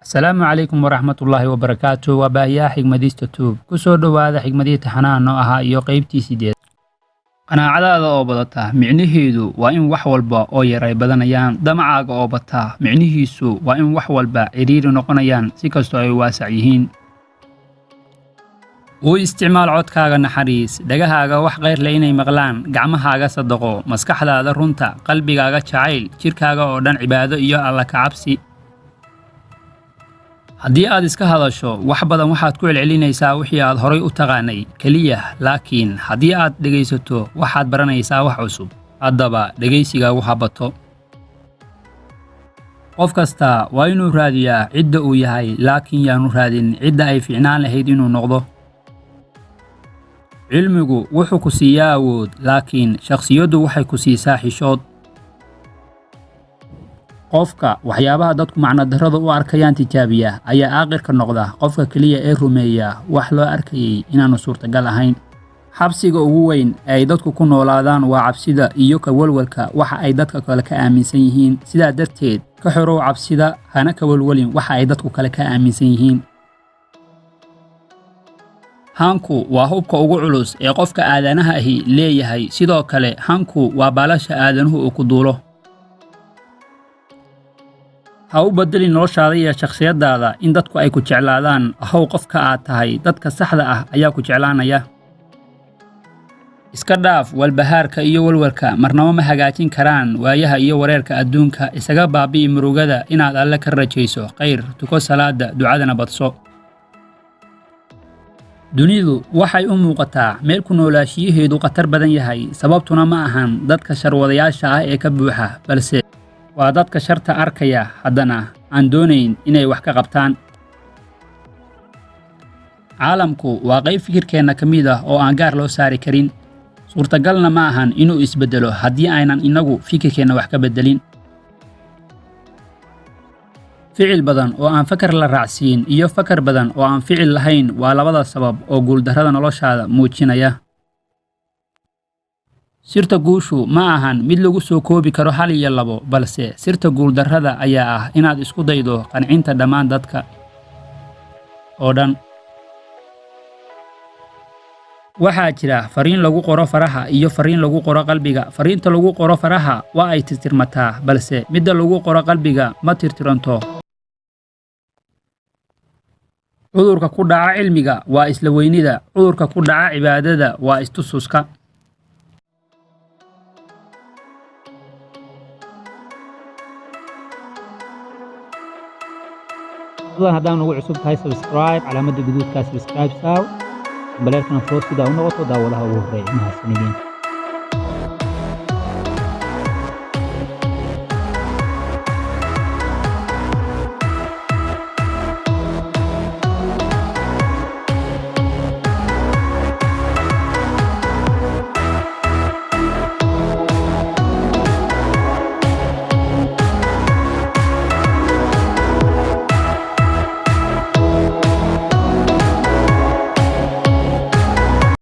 السلام عليكم ورحمة الله وبركاته وباهيا حكمديستا توب kusoo dhawaada xigmadii taxanaha noo ahaa iyo qaybtii sideed qanaacadaada oo badata micnaheedu waa in wax walba oo yaray badanayaan damacaaga oo bataa micnihiisu waa in wax walba ciriiri noqonayaan si kastoo ay waasac yihiin u isticmaal codkaaga naxariis dhagahaaga wax qayr leh inay maqlaan gacmahaaga sadaqo maskaxdaada runta qalbigaaga jacayl jirkaaga oo dhan cibaado iyo alla ka cabsi haddii aad iska hadasho wax badan waxaad ku celcelinaysaa wixii aad horay u taqaanay kaliya laakiin haddii aad dhegaysato waxaad baranaysaa wax cusub haddaba dhegaysigaagu habato qof kasta waa inuu raadiyaa cidda uu yahay laakiin yaanu raadin cidda ay fiicnaan lahayd inuu noqdo cilmigu wuxuu ku siiyaa awood laakiin shakhsiyaddu waxay ku siisaa xishood qofka waxyaabaha dadku macno darrada u arkayaan tijaabiya ayaa aakhirka noqda qofka kaliya ee rumeeya wax loo arkayay inaanu suurtagal ahayn xabsiga ugu weyn ee ay dadku ku noolaadaan waa cabsida iyo ka walwalka waxa ay dadka kale ka aaminsan yihiin sidaa darteed ka xorow cabsida hana ka walwalin waxa ay dadku kale ka aaminsan yihiin hanku waa hubka ugu culus ee qofka aadanaha ahi leeyahay sidoo kale hanku waa baalasha aadanuhu uu ku duulo ha u bedelin noloshaada iyo shakhsiyadaada in dadku ay ku jeclaadaan ahow qofka aad tahay dadka saxda ah ayaa ku jeclaanaya iska dhaaf walbahaarka iyo walwalka marnaba ma hagaajin karaan waayaha iyo wareerka adduunka isaga baabi'i murugada inaad alle ka rajayso khayr tuko salaada ducadana badso dunidu waxay u muuqataa meel ku noolaashiyaheedu khatar badan yahay sababtuna ma ahan dadka sharwadayaasha ah ee ka buuxa balse waa dadka sharta arkaya haddana aan doonayn inay wax ka qabtaan caalamku waa qayb fikirkeenna ka mid ah oo aan gaar loo saari karin suurtagalna ma ahan inuu isbeddelo haddii aynan innagu fikirkeenna wax ka beddelin ficil badan oo aan fakar la raacsiin iyo fakar badan oo aan ficil lahayn waa labada sabab oo guuldarrada noloshaada muujinaya sirta guushu ma ahan mid lagu soo koobi karo hal iyo labo balse sirta guuldarrada ayaa ah inaad isku daydo qancinta dhammaan dadka oo dhan waxaa jira fariin lagu qoro faraha iyo fariin lagu qoro qalbiga fariinta lagu qoro faraha waa ay tirtirmataa balse midda lagu qoro qalbiga ma tirtiranto cudurka ku dhaca cilmiga waa isla weynida cudurka ku dhaca cibaadada waa istususka haddaan ugu cusub tahay subscribe calaamadda guduudka subscribe saaw baleerkana foos sida u noqoto daawadaha ugu horeeya mahadsanidin